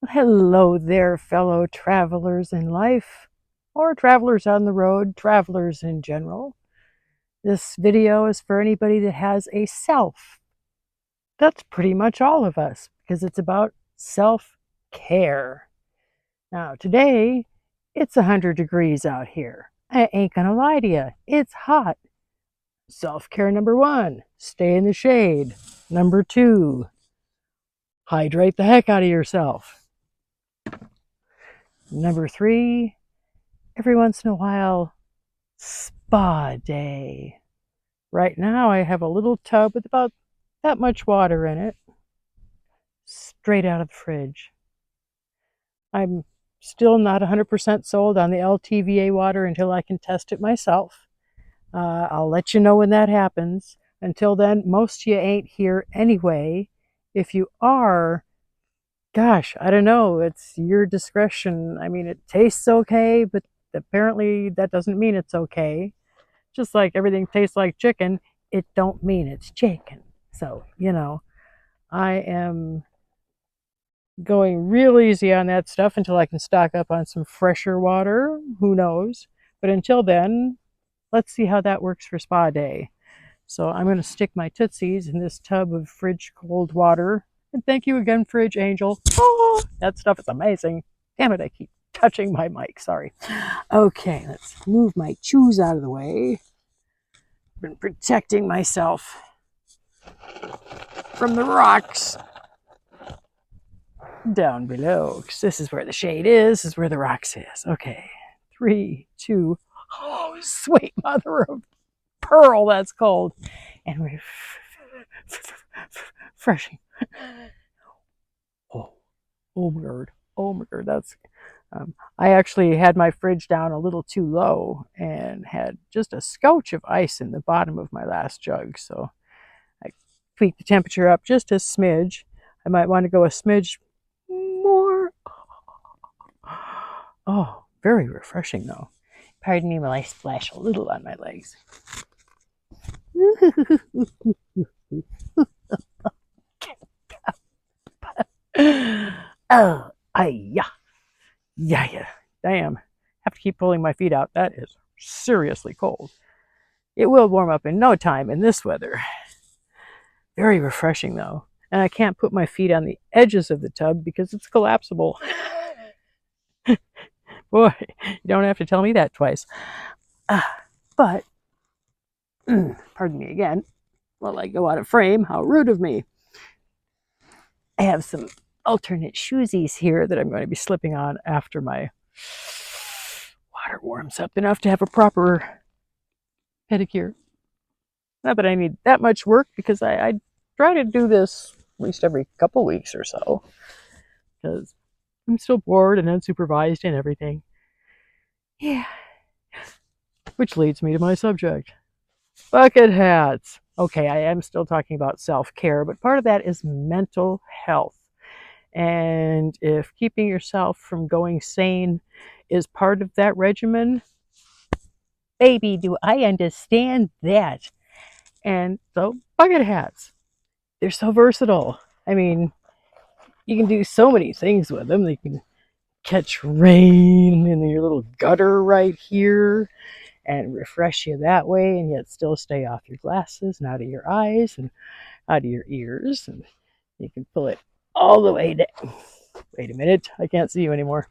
Hello there, fellow travelers in life, or travelers on the road, travelers in general. This video is for anybody that has a self. That's pretty much all of us, because it's about self-care. Now, today, it's 100 degrees out here. I ain't gonna lie to you, it's hot. Self-care number one, stay in the shade. Number two, hydrate the heck out of yourself. Number three, every once in a while, spa day. Right now I have a little tub with about that much water in it, straight out of the fridge. I'm still not 100% sold on the LTVA water until I can test it myself. I'll let you know when that happens. Until then, most of you ain't here anyway. If you are, gosh, I don't know. It's your discretion. I mean, it tastes okay, but apparently that doesn't mean it's okay. Just like everything tastes like chicken, it don't mean it's chicken. So, I am going real easy on that stuff until I can stock up on some fresher water. Who knows? But until then, let's see how that works for spa day. So I'm going to stick my tootsies in this tub of fridge cold water. And thank you again, Fridge Angel. Oh, that stuff is amazing. Damn it, I keep touching my mic. Sorry. Okay, let's move my shoes out of the way. I've been protecting myself from the rocks down below, because this is where the shade is, this is where the rocks is. Okay, 3, 2, oh, sweet mother of pearl, that's cold. And we're refreshing. Oh my god, oh my god, that's I actually had my fridge down a little too low and had just a scotch of ice in the bottom of my last jug, so I tweaked the temperature up just a smidge. I might want to go a smidge more. Oh, very refreshing though. Pardon me while I splash a little on my legs. Oh, yeah. Yeah. Damn. Have to keep pulling my feet out. That is seriously cold. It will warm up in no time in this weather. Very refreshing though. And I can't put my feet on the edges of the tub because it's collapsible. Boy, you don't have to tell me that twice. But, pardon me again, while I go out of frame, how rude of me. I have some alternate shoesies here that I'm going to be slipping on after my water warms up enough to have a proper pedicure. Not that I need that much work, because I try to do this at least every couple weeks or so, because I'm still bored and unsupervised and everything. Yeah. Which leads me to my subject. Bucket hats. Okay, I am still talking about self-care, but part of that is mental health. And if keeping yourself from going sane is part of that regimen, baby, do I understand that. And so, bucket hats. They're so versatile. I mean, you can do so many things with them. They can catch rain in your little gutter right here and refresh you that way, and yet still stay off your glasses and out of your eyes and out of your ears. And you can pull it all the way down. Wait a minute, I can't see you anymore.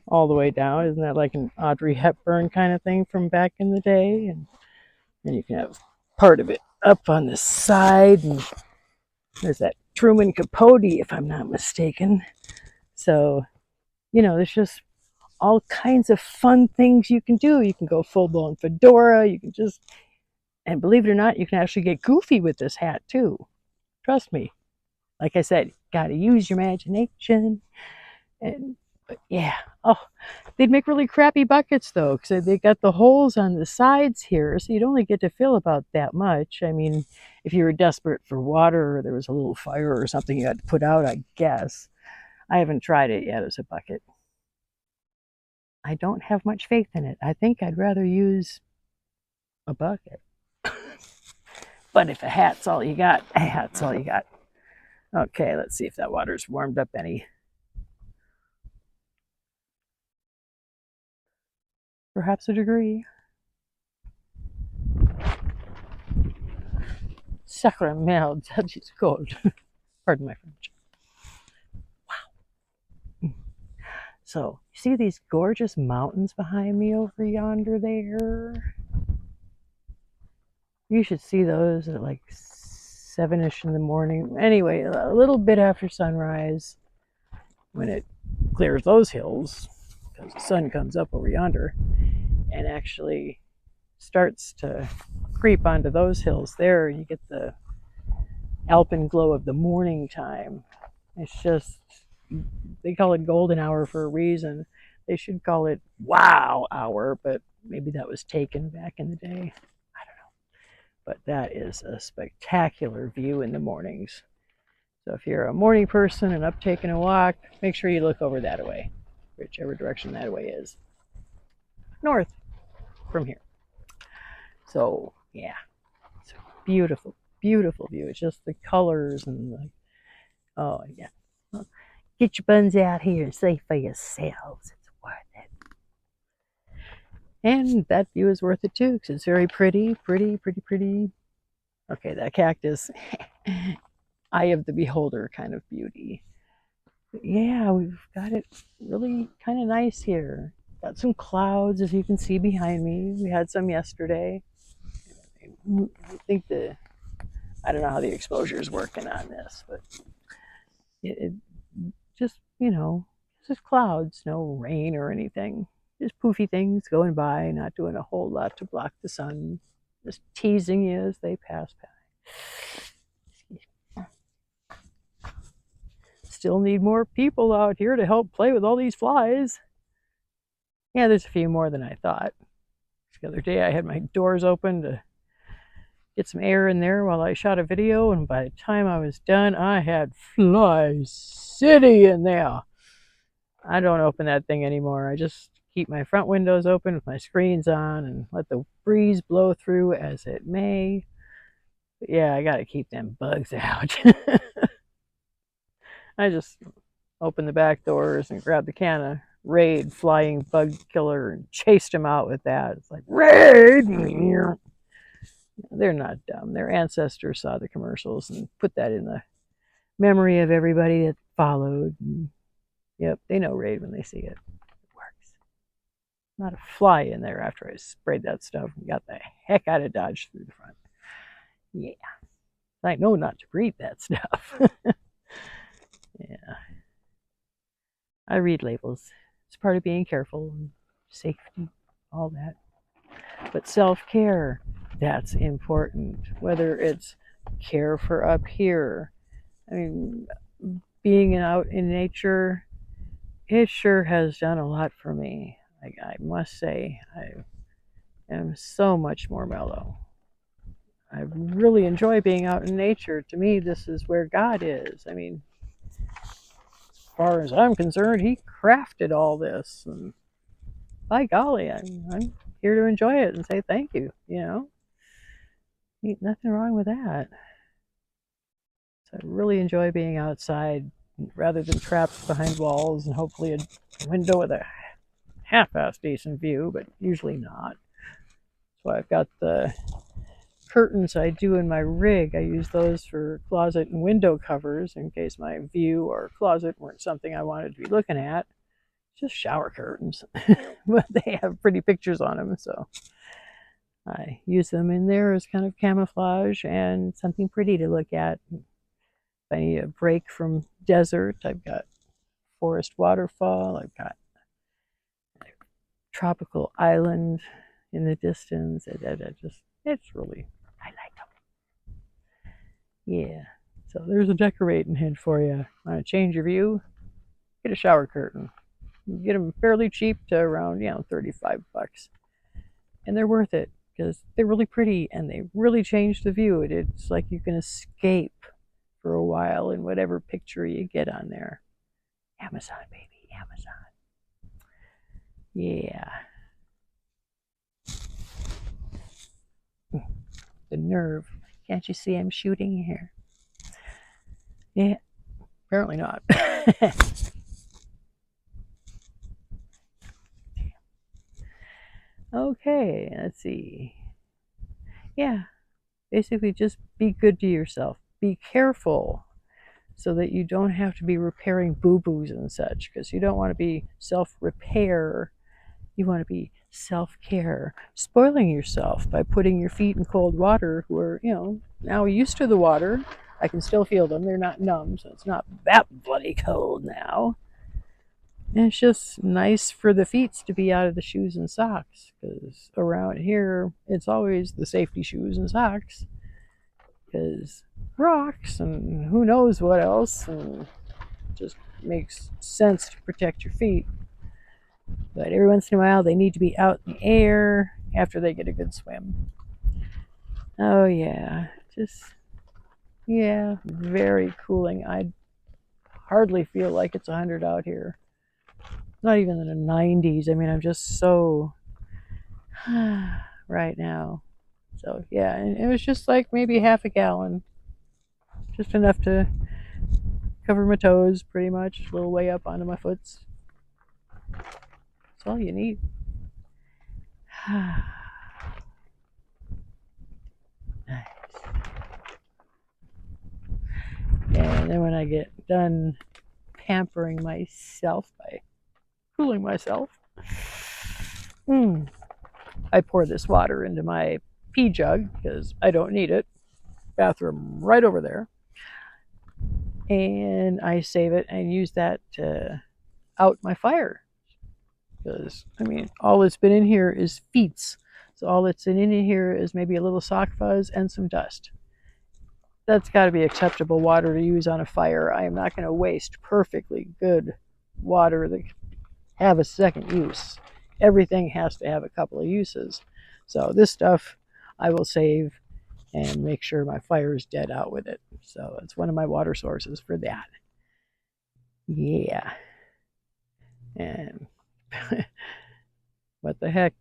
All the way down. Isn't that like an Audrey Hepburn kind of thing from back in the day? And then you can have part of it up on the side, and there's that Truman Capote, if I'm not mistaken. So, there's just all kinds of fun things you can do. You can go full-blown fedora. You can just, and believe it or not, you can actually get goofy with this hat too. Trust me. Like I said, gotta use your imagination. And but yeah, oh, they'd make really crappy buckets though, because they got the holes on the sides here, so you'd only get to fill about that much. I mean, if you were desperate for water or there was a little fire or something you had to put out, I guess. I haven't tried it yet as a bucket. I don't have much faith in it. I think I'd rather use a bucket. But if a hat's all you got, a hat's all you got. Okay, let's see if that water's warmed up any. Perhaps a degree. Sacramento, that is cold. Pardon my French. Wow. So, you see these gorgeous mountains behind me over yonder there? You should see those at like 7-ish in the morning. Anyway, a little bit after sunrise, when it clears those hills, because the sun comes up over yonder and actually starts to creep onto those hills there, you get the alpenglow of the morning time. It's just, they call it golden hour for a reason. They should call it wow hour, but maybe that was taken back in the day. I don't know. But that is a spectacular view in the mornings. So if you're a morning person and up taking a walk, make sure you look over that way, whichever direction that way is. North from here. So yeah, it's a beautiful, beautiful view. It's just the colors and the, oh yeah. Well, get your buns out here and see for yourselves. It's worth it. And that view is worth it too, because it's very pretty, pretty, pretty, pretty. Okay, that cactus, eye of the beholder kind of beauty. But yeah, we've got it really kind of nice here. Got some clouds, as you can see behind me. We had some yesterday. I think I don't know how the exposure is working on this, but it just, just clouds, no rain or anything. Just poofy things going by, not doing a whole lot to block the sun. Just teasing you as they pass by. Still need more people out here to help play with all these flies. Yeah, there's a few more than I thought. The other day I had my doors open to get some air in there while I shot a video, and by the time I was done, I had fly city in there. I don't open that thing anymore. I just keep my front windows open with my screens on and let the breeze blow through as it may. But yeah, I gotta keep them bugs out. I just opened the back doors and grabbed the can of Raid flying bug killer and chased them out with that. It's like, Raid! They're not dumb. Their ancestors saw the commercials and put that in the memory of everybody that followed. And, yep, they know Raid when they see it. It works. Not a fly in there after I sprayed that stuff and got the heck out of Dodge through the front. Yeah. I know not to breathe that stuff. Yeah. I read labels. It's part of being careful and safety, all that. But self-care, that's important. Whether it's care for up here. I mean, being out in nature, it sure has done a lot for me. I must say, I am so much more mellow. I really enjoy being out in nature. To me, this is where God is. I mean, as far as I'm concerned, He crafted all this. And by golly, I'm here to enjoy it and say thank you. Ain't nothing wrong with that. So I really enjoy being outside rather than trapped behind walls and hopefully a window with a half-assed decent view, but usually not. So I've got the curtains I do in my rig. I use those for closet and window covers in case my view or closet weren't something I wanted to be looking at. Just shower curtains, but they have pretty pictures on them, so I use them in there as kind of camouflage and something pretty to look at. If I need a break from desert, I've got forest waterfall, I've got a tropical island in the distance. It's really, I like them. Yeah, so there's a decorating hint for you. Want to change your view? Get a shower curtain. You get them fairly cheap to around, $35. And they're worth it because they're really pretty and they really change the view. It's like you can escape for a while in whatever picture you get on there. Amazon, baby, Amazon. Yeah. The nerve. Can't you see I'm shooting here? Yeah, apparently not. Okay, let's see. Yeah, basically just be good to yourself. Be careful so that you don't have to be repairing boo-boos and such, because you don't want to be self-repair. You want to be self-care, spoiling yourself by putting your feet in cold water where, now used to the water. I can still feel them. They're not numb, so it's not that bloody cold now. And it's just nice for the feet to be out of the shoes and socks, because around here it's always the safety shoes and socks, because rocks and who knows what else, and just makes sense to protect your feet. But every once in a while they need to be out in the air after they get a good swim. Oh yeah, just, yeah, very cooling. I hardly feel like it's 100 out here. Not even in the 90s. I mean, I'm just so right now. So yeah, and it was just like maybe half a gallon, just enough to cover my toes, pretty much, a little way up onto my foots. That's all you need. Nice. And then when I get done pampering myself by cooling myself, I pour this water into my pee jug because I don't need it. Bathroom right over there. And I save it and use that to out my fire. Because, I mean, all that's been in here is feet. So all that's in here is maybe a little sock fuzz and some dust. That's got to be acceptable water to use on a fire. I am not going to waste perfectly good water that have a second use. Everything has to have a couple of uses. So this stuff I will save and make sure my fire is dead out with it. So it's one of my water sources for that. Yeah. And what the heck,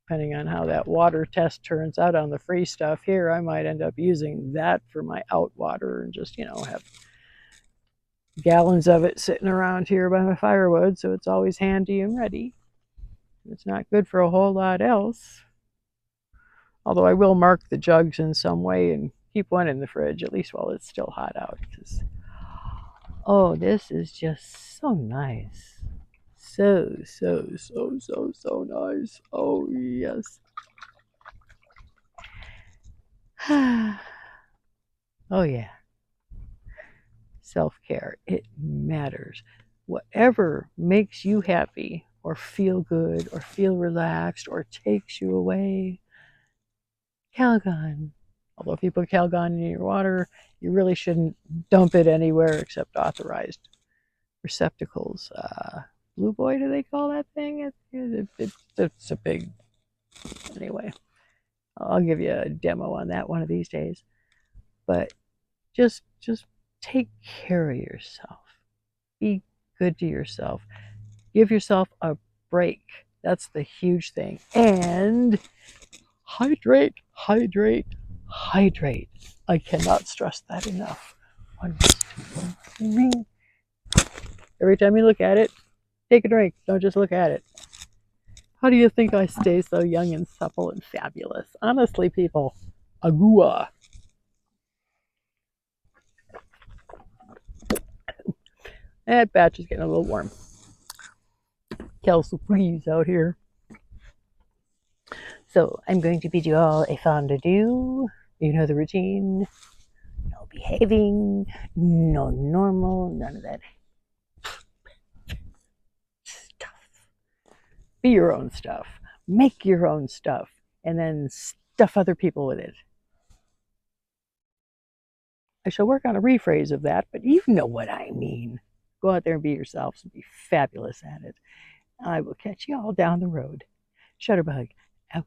depending on how that water test turns out on the free stuff here, I might end up using that for my out water and just, have gallons of it sitting around here by my firewood, so it's always handy and ready. It's not good for a whole lot else. Although I will mark the jugs in some way and keep one in the fridge, at least while it's still hot out. Because, oh, this is just so nice. So nice. Oh, yes. Oh, yeah. Self-care. It matters. Whatever makes you happy or feel good or feel relaxed or takes you away, Calgon. Although if you put Calgon in your water, you really shouldn't dump it anywhere except authorized receptacles. Blue Boy, do they call that thing? It's a big... Anyway, I'll give you a demo on that one of these days. But just take care of yourself. Be good to yourself. Give yourself a break. That's the huge thing. And hydrate, hydrate, hydrate. I cannot stress that enough. Every time you look at it, take a drink. Don't just look at it. How do you think I stay so young and supple and fabulous? Honestly, people, agua. That batch is getting a little warm. Kelso breeze out here. So I'm going to bid you all a fond adieu. You know the routine. No behaving, no normal, none of that stuff. Be your own stuff. Make your own stuff. And then stuff other people with it. I shall work on a rephrase of that, but you know what I mean. Go out there and be yourselves and be fabulous at it. I will catch you all down the road. Shutterbug out.